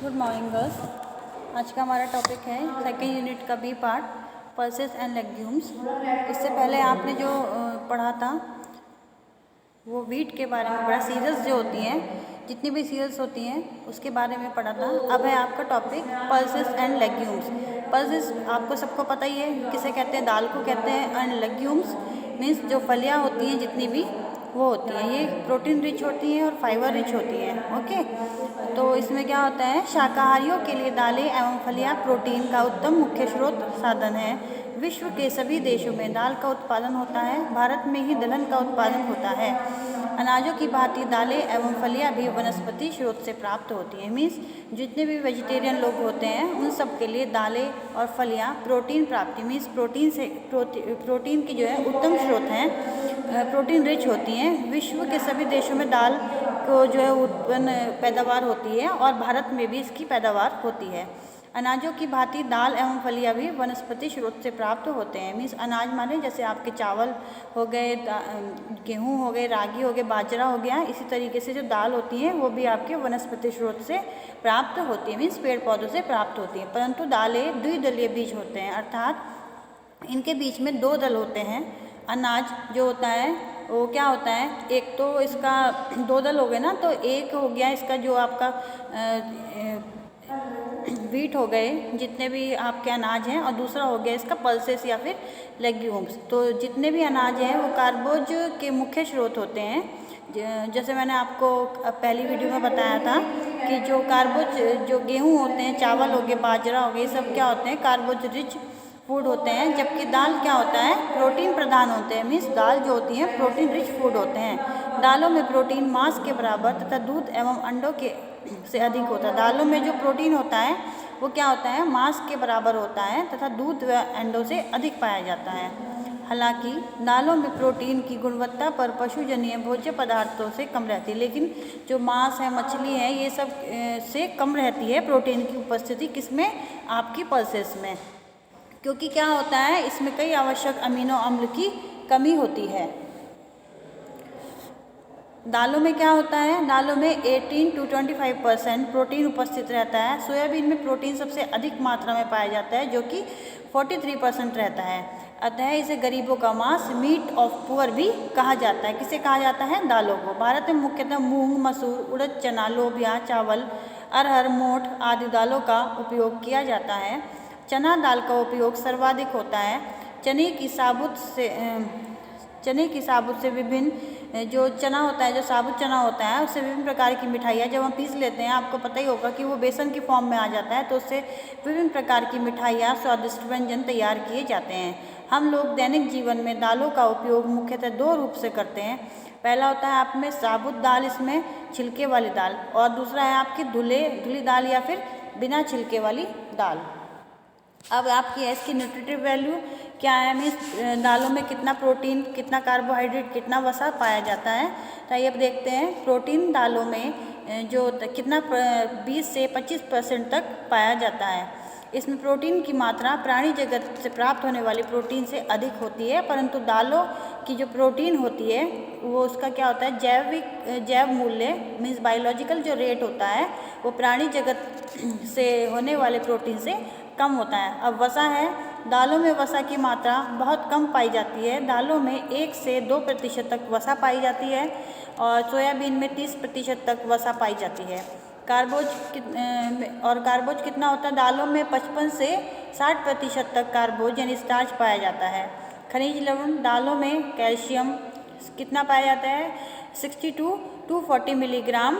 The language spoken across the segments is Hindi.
Good morning girls. आज का हमारा टॉपिक है सेकेंड यूनिट का B part, pulses and legumes. इससे पहले आपने जो पढ़ा था वो वीट के बारे में पढ़ा, सीरियल्स जो होती हैं, जितनी भी सीरियल्स होती हैं उसके बारे में पढ़ा था। अब है आपका topic pulses and legumes. Pulses आपको सबको पता ही है किसे कहते हैं, दाल को कहते हैं। एंड लेग्यूम्स मीन्स जो फलियाँ होती हैं जितनी भी वो होती हैं, ये प्रोटीन रिच होती हैं और फाइबर रिच होती हैं। ओके, तो इसमें क्या होता है, शाकाहारियों के लिए दालें एवं फलियां प्रोटीन का उत्तम मुख्य स्रोत साधन है। विश्व के सभी देशों में दाल का उत्पादन होता है, भारत में ही दलहन का उत्पादन होता है। अनाजों की भांति दालें एवं फलियां भी वनस्पति स्रोत से प्राप्त होती हैं। मीन्स जितने भी वेजिटेरियन लोग होते हैं उन सब के लिए दालें और फलियां प्रोटीन प्राप्ति मीन्स प्रोटीन की जो है उत्तम स्रोत हैं, प्रोटीन रिच होती हैं। विश्व के सभी देशों में दाल को जो है उत्पन्न पैदावार होती है और भारत में भी इसकी पैदावार होती है। अनाजों की भांति दाल एवं फलियां भी वनस्पति स्रोत से प्राप्त होते हैं। मीन्स अनाज माने जैसे आपके चावल हो गए, गेहूँ हो गए, रागी हो गए, बाजरा हो गया। इसी तरीके से जो दाल होती है वो भी आपके वनस्पति स्रोत से प्राप्त होती है, मीन्स पेड़ पौधों से प्राप्त होती है। परंतु दालें द्विदलीय बीज होते हैं, अर्थात इनके बीच में दो दल होते हैं। अनाज जो होता है वो क्या होता है, एक तो इसका दो दल हो गए ना, तो एक हो गया इसका जो आपका वीट हो गए, जितने भी आपके अनाज हैं, और दूसरा हो गया इसका पल्सेस या फिर लेग्यूम्स। तो जितने भी अनाज हैं वो कार्बोज के मुख्य स्रोत होते हैं। जैसे मैंने आपको पहली वीडियो में बताया था कि जो कार्बोज जो गेहूँ होते हैं, चावल हो गए, बाजरा हो गए, सब क्या होते हैं, कार्बोज रिच फूड होते हैं। जबकि दाल क्या होता है, प्रोटीन प्रधान होते हैं। मीन्स दाल जो होती है प्रोटीन रिच फूड होते हैं। दालों में प्रोटीन मांस के बराबर तथा दूध एवं अंडों के से अधिक होता है। दालों में जो प्रोटीन होता है वो क्या होता है, मांस के बराबर होता है तथा दूध व अंडों से अधिक पाया जाता है। हालांकि दालों में प्रोटीन की गुणवत्ता पर पशुजन्य भोज्य पदार्थों से कम रहती है, लेकिन जो मांस है, मछली है, ये सब से कम रहती है प्रोटीन की उपस्थिति। किसमें, आपकी पल्सेस में, क्योंकि क्या होता है इसमें कई आवश्यक अमीनो अम्ल की कमी होती है। दालों में क्या होता है, दालों में 18 to 25% प्रोटीन उपस्थित रहता है। सोयाबीन में प्रोटीन सबसे अधिक मात्रा में पाया जाता है जो कि 43% रहता है। अतः इसे गरीबों का मांस, मीट ऑफ पुअर भी कहा जाता है। किसे कहा जाता है, दालों को। भारत में मुख्यतः मूंग, मसूर, उड़द, चना, लोबिया, चावल, अरहर, मोठ आदि दालों का उपयोग किया जाता है। चना दाल का उपयोग सर्वाधिक होता है। चने की साबुत से विभिन्न जो चना होता है, जो साबुत चना होता है, उससे विभिन्न प्रकार की मिठाइयाँ जब हम पीस लेते हैं, आपको पता ही होगा कि वो बेसन की फॉर्म में आ जाता है, तो उससे विभिन्न प्रकार की मिठाइयाँ, स्वादिष्ट व्यंजन तैयार किए जाते हैं। हम लोग दैनिक जीवन में दालों का उपयोग मुख्यतः दो रूप से करते हैं। पहला होता है आप में साबुत दाल, इसमें छिलके वाली दाल, और दूसरा है आपकी धुली दाल या फिर बिना छिलके वाली दाल। अब आपकी इसकी न्यूट्रिटिव वैल्यू क्या है, मीन्स दालों में कितना प्रोटीन, कितना कार्बोहाइड्रेट, कितना वसा पाया जाता है। तो ये अब देखते हैं, प्रोटीन दालों में जो कितना 20 से 25% तक पाया जाता है। इसमें प्रोटीन की मात्रा प्राणी जगत से प्राप्त होने वाली प्रोटीन से अधिक होती है, परंतु दालों की जो प्रोटीन होती है वो उसका क्या होता है, जैव मूल्य मीन्स बायोलॉजिकल जो रेट होता है वो प्राणी जगत से होने वाले प्रोटीन से कम होता है। अब वसा है, दालों में वसा की मात्रा बहुत कम पाई जाती है। दालों में 1 से 2% तक वसा पाई जाती है और सोयाबीन में 30% तक वसा पाई जाती है। कार्बोज कितना होता है, दालों में 55 से 60% तक कार्बोज यानी स्टार्च पाया जाता है। खनिज लवण, दालों में कैल्शियम कितना पाया जाता है, 60 to 240 मिलीग्राम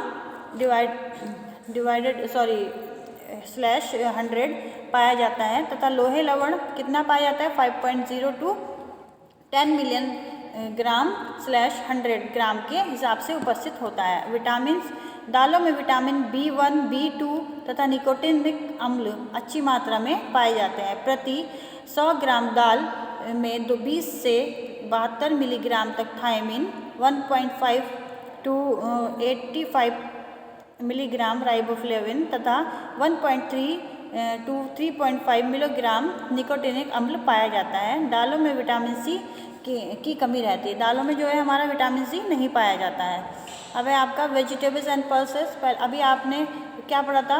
/100 पाया जाता है, तथा लोहे लवण कितना पाया जाता है, 5.0 to 10 मिलियन ग्राम/100 ग्राम के हिसाब से उपस्थित होता है। विटामिन, दालों में विटामिन B1, B2 तथा निकोटिनिक अम्ल अच्छी मात्रा में पाए जाते हैं। प्रति 100 ग्राम दाल में 20 से 72 मिलीग्राम तक थायमिन, 1.5 to 85 मिलीग्राम राइबोफ्लेविन तथा 1.3 to 3.5 मिलीग्राम निकोटिनिक अम्ल पाया जाता है। दालों में विटामिन सी की कमी रहती है। दालों में जो है हमारा विटामिन सी नहीं पाया जाता है। अब है आपका वेजिटेबल्स एंड पल्सेस। अभी आपने क्या पढ़ा था,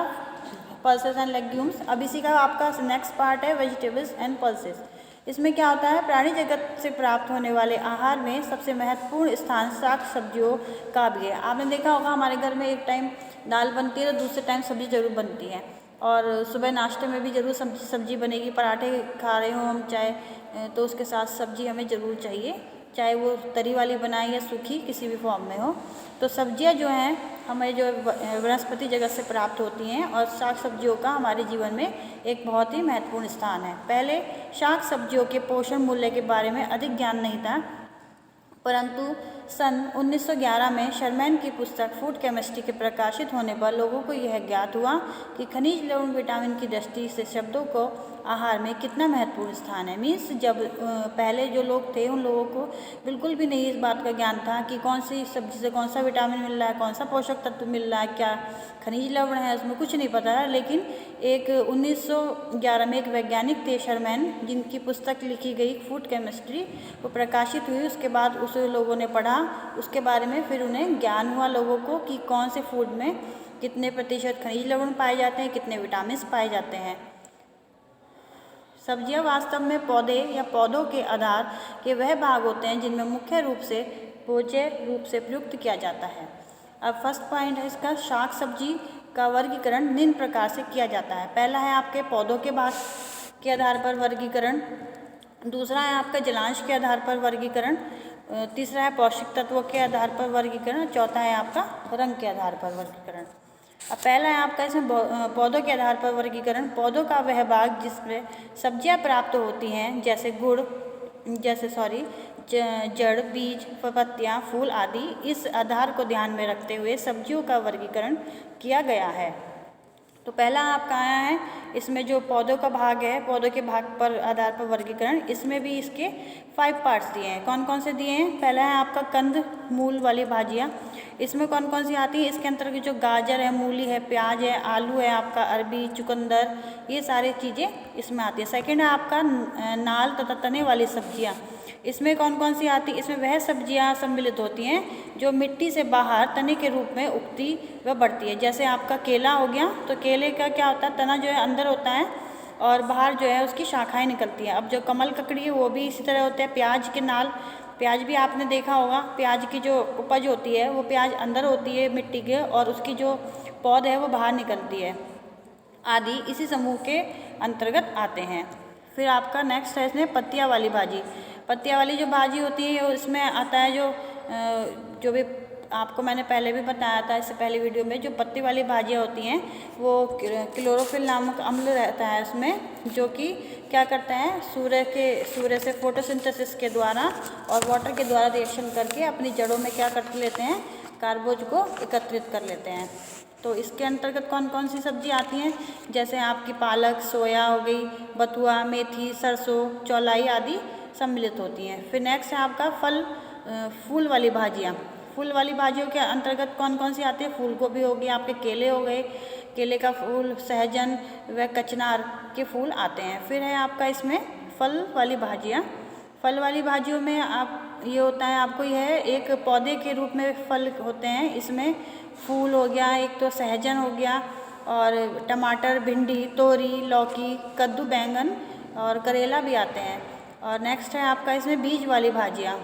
पल्सेस एंड लेग्यूम्स। अब इसी का आपका नेक्स्ट पार्ट है वेजिटेबल्स एंड पल्सेस। इसमें क्या होता है, प्राणी जगत से प्राप्त होने वाले आहार में सबसे महत्वपूर्ण स्थान शाक सब्जियों का भी है। आपने देखा होगा हमारे घर में एक टाइम दाल बनती है तो दूसरे टाइम सब्जी जरूर बनती है, और सुबह नाश्ते में भी ज़रूर सब्जी बनेगी। पराठे खा रहे हो हम चाहे तो उसके साथ सब्जी हमें ज़रूर चाहिए, चाहे वो तरी वाली बनाए या सूखी किसी भी फॉर्म में हो। तो सब्जियां जो हैं हमें जो वनस्पति जगत से प्राप्त होती हैं, और शाक सब्जियों का हमारे जीवन में एक बहुत ही महत्वपूर्ण स्थान है। पहले शाक सब्जियों के पोषण मूल्य के बारे में अधिक ज्ञान नहीं था, परंतु सन 1911 में शर्मैन की पुस्तक फूड केमिस्ट्री के प्रकाशित होने पर लोगों को यह ज्ञात हुआ कि खनिज लवण विटामिन की दृष्टि से शब्दों को आहार में कितना महत्वपूर्ण स्थान है। मीन्स जब पहले जो लोग थे उन लोगों को बिल्कुल भी नहीं इस बात का ज्ञान था कि कौन सी सब्जी से कौन सा विटामिन मिल रहा है, कौन सा पोषक तत्व मिल रहा है, क्या खनिज लवण है, उसमें कुछ नहीं पता है। लेकिन एक 1911 में एक वैज्ञानिक थे शर्मैन, जिनकी पुस्तक लिखी गई फूड केमिस्ट्री, वो प्रकाशित हुई। उसके बाद उसे लोगों ने पढ़ा, उसके बारे में फिर उन्हें ज्ञान हुआ लोगों को कि कौन से फूड में कितने प्रतिशत खनिज लवण पाए जाते हैं, कितने विटामिन पाए जाते हैं। सब्जियां वास्तव में पौधे या पौधों के आधार के वह भाग होते हैं जिनमें मुख्य रूप से भोज्य रूप से प्रयुक्त किया जाता है। अब फर्स्ट पॉइंट है इसका, शाक सब्जी का वर्गीकरण निम्न प्रकार से किया जाता है। पहला है आपके पौधों के भाग के आधार पर वर्गीकरण, दूसरा है आपका जलांश के आधार पर वर्गीकरण, तीसरा है पौष्टिक तत्वों के आधार पर वर्गीकरण, चौथा है आपका रंग के आधार पर वर्गीकरण। अब पहला है आपका इसमें पौधों के आधार पर वर्गीकरण। पौधों का वह भाग जिसमें सब्जियां प्राप्त होती हैं, जैसे जड़, बीज, पत्तियां, फूल आदि, इस आधार को ध्यान में रखते हुए सब्जियों का वर्गीकरण किया गया है। तो पहला आपका आया है इसमें जो पौधों का भाग है, पौधों के भाग पर आधार पर वर्गीकरण। इसमें भी इसके 5 पार्ट्स दिए हैं। कौन कौन से दिए हैं? पहला है आपका कंद मूल वाली भाजियाँ। इसमें कौन कौन सी आती है? इसके अंतर्गत जो गाजर है, मूली है, प्याज है, आलू है, आपका अरबी, चुकंदर, ये सारी चीज़ें इसमें आती है। सेकेंड है आपका नाल तथा तने वाली सब्जियाँ। इसमें कौन कौन सी आती? इसमें वह सब्जियां सम्मिलित होती हैं जो मिट्टी से बाहर तने के रूप में उगती व बढ़ती है। जैसे आपका केला हो गया, तो केले का क्या होता है, तना जो है अंदर होता है और बाहर जो है उसकी शाखाएं निकलती हैं। अब जो कमल ककड़ी है वो भी इसी तरह होते हैं। प्याज के नाल, प्याज भी आपने देखा होगा, प्याज की जो उपज होती है वो प्याज अंदर होती है मिट्टी के, और उसकी जो पौध है वो बाहर निकलती है, आदि इसी समूह के अंतर्गत आते हैं। फिर आपका नेक्स्ट है इसमें पत्तियाँ वाली भाजी। पत्तियाँ वाली जो भाजी होती है इसमें आता है जो भी आपको मैंने पहले भी बताया था इससे पहले वीडियो में, जो पत्ती वाली भाजियाँ होती हैं वो क्लोरोफिल नामक अम्ल रहता है उसमें, जो कि क्या करता है, सूर्य से फोटोसिंथेसिस के द्वारा और वाटर के द्वारा रिएक्शन करके अपनी जड़ों में क्या कर लेते हैं, कार्बोज को एकत्रित कर लेते हैं। तो इसके अंतर्गत कौन कौन सी सब्जी आती हैं? जैसे आपकी पालक, सोया हो गई, बथुआ, मेथी, सरसों, चौलाई आदि सम्मिलित होती हैं। फिर नेक्स्ट है आपका फूल वाली भाजियाँ। फूल वाली भाजियों के अंतर्गत कौन कौन सी आती है? फूल गोभी हो गई, आपके केले हो गए, केले का फूल, सहजन व कचनार के फूल आते हैं। फिर है आपका इसमें फल वाली भाजियाँ। फल वाली भाजियों में ये होता है आपको, यह एक पौधे के रूप में फल होते हैं। इसमें फूल हो गया, एक तो सहजन हो गया, और टमाटर, भिंडी, तोरी, लौकी, कद्दू, बैंगन और करेला भी आते हैं। और नेक्स्ट है आपका इसमें बीज वाली भाजियाँ।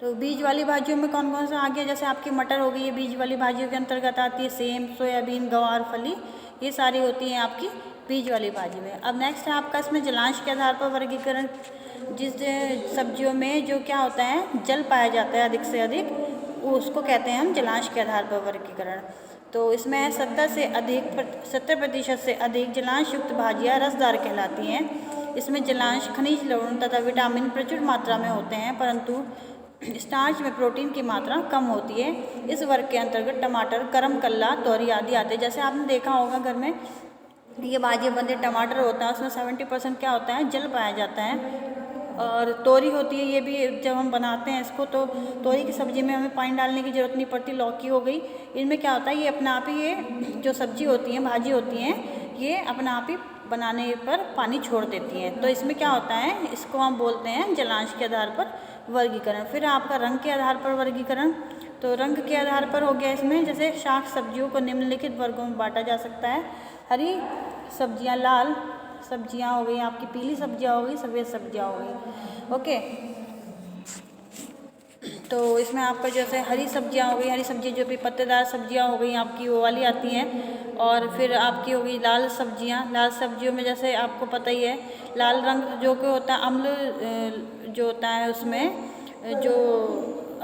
तो बीज वाली भाजियों में कौन कौन सा आ गया? जैसे आपकी मटर हो गई, ये बीज वाली भाजियों के अंतर्गत आती है। सेम, सोयाबीन, गवार फली, ये सारी होती हैं आपकी बीज वाली भाजी में। अब नेक्स्ट है आपका इसमें जलांश के आधार पर वर्गीकरण। जिस सब्जियों में जो क्या होता है, जल पाया जाता है अधिक से अधिक, उसको कहते हैं हम जलांश के आधार पर वर्गीकरण। तो इसमें 70% से अधिक जलांश युक्त भाजियाँ रसदार कहलाती हैं। इसमें जलांश, खनिज लवण तथा विटामिन प्रचुर मात्रा में होते हैं, परंतु स्टार्च में प्रोटीन की मात्रा कम होती है। इस वर्ग के अंतर्गत टमाटर, करम कल्ला, तोरी आदि आते हैं। जैसे आपने देखा होगा घर में ये भाजी बनते, टमाटर होता है उसमें 70% क्या होता है, जल पाया जाता है। और तोरी होती है, ये भी जब हम बनाते हैं इसको, तो तोरी की सब्ज़ी में हमें पानी डालने की ज़रूरत नहीं पड़ती। लौकी हो गई, इनमें क्या होता है, ये अपना आप ही, ये जो सब्जी होती हैं, भाजी होती हैं, ये अपना आप ही बनाने पर पानी छोड़ देती हैं। तो इसमें क्या होता है, इसको हम बोलते हैं जलांश के आधार पर वर्गीकरण। फिर आपका रंग के आधार पर वर्गीकरण। तो रंग के आधार पर हो गया इसमें, जैसे शाक सब्जियों को निम्नलिखित वर्गों में बांटा जा सकता है। हरी सब्जियां, लाल सब्जियां हो गई आपकी, पीली सब्जियां हो गई, सफ़ेद सब्जियां हो गई। ओके, तो इसमें आपका जैसे हरी सब्जियां हो गई, हरी सब्जी जो भी पत्तेदार सब्जियां हो गई आपकी, वो वाली आती हैं। और फिर आपकी हो गई लाल सब्जियां। लाल सब्जियों में जैसे आपको पता ही है, लाल रंग जो कि होता है अम्ल जो होता है उसमें, जो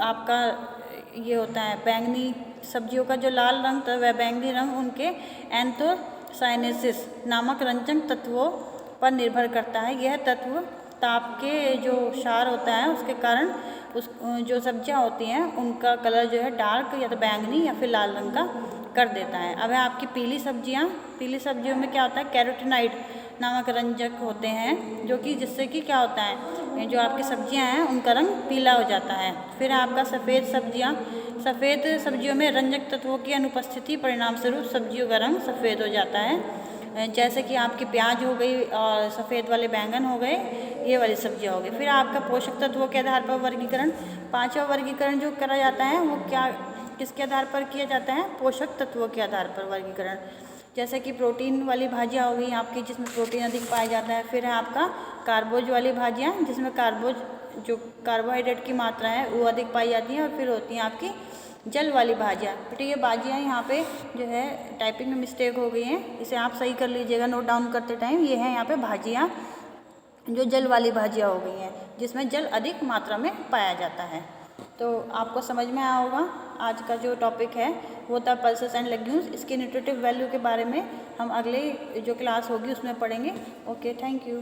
आपका ये होता है बैंगनी सब्जियों का जो लाल रंग था वह बैंगनी रंग उनके एंथोसाइनेसिस नामक रंजक तत्वों पर निर्भर करता है। यह तत्व ताप के जो क्षार होता है उसके कारण उस जो सब्जियां होती हैं उनका कलर जो है डार्क या तो बैंगनी या फिर लाल रंग का कर देता है। अब है आपकी पीली सब्जियां। पीली सब्जियों में क्या होता है, कैरोटीनॉइड नामक रंजक होते हैं, जो कि जिससे कि क्या होता है, जो आपकी सब्जियां हैं उनका रंग पीला हो जाता है। फिर आपका सफ़ेद सब्जियां। सफ़ेद सब्जियों में रंजक तत्वों की अनुपस्थिति परिणाम स्वरूप सब्जियों का रंग सफ़ेद हो जाता है, जैसे कि आपकी प्याज हो गई और सफ़ेद वाले बैंगन हो गए, ये वाली सब्जियां हो गई। फिर आपका पोषक तत्वों के आधार पर वर्गीकरण, पांचवा वर्गीकरण जो करा जाता है वो क्या किसके आधार पर किया जाता है, पोषक तत्वों के आधार पर वर्गीकरण। जैसे कि प्रोटीन वाली भाजियाँ हो गई आपकी जिसमें प्रोटीन अधिक पाया जाता है। फिर है आपका कार्बोज वाली भाजियाँ जिसमें कार्बोज जो कार्बोहाइड्रेट की मात्रा है वो अधिक पाई जाती है। और फिर होती हैं आपकी जल वाली भाजियाँ। बेटे ये भाजियाँ यहाँ पे जो है टाइपिंग में मिस्टेक हो गई हैं, इसे आप सही कर लीजिएगा नोट डाउन करते टाइम। ये है यहाँ पे भाजियाँ जो जल वाली भाजियाँ हो गई हैं जिसमें जल अधिक मात्रा में पाया जाता है। तो आपको समझ में आया होगा। आज का जो टॉपिक है वो था पल्सेस एंड लेग्यूम्स। इसके न्यूट्रिटिव वैल्यू के बारे में हम अगले जो क्लास होगी उसमें पढ़ेंगे। Okay, thank you.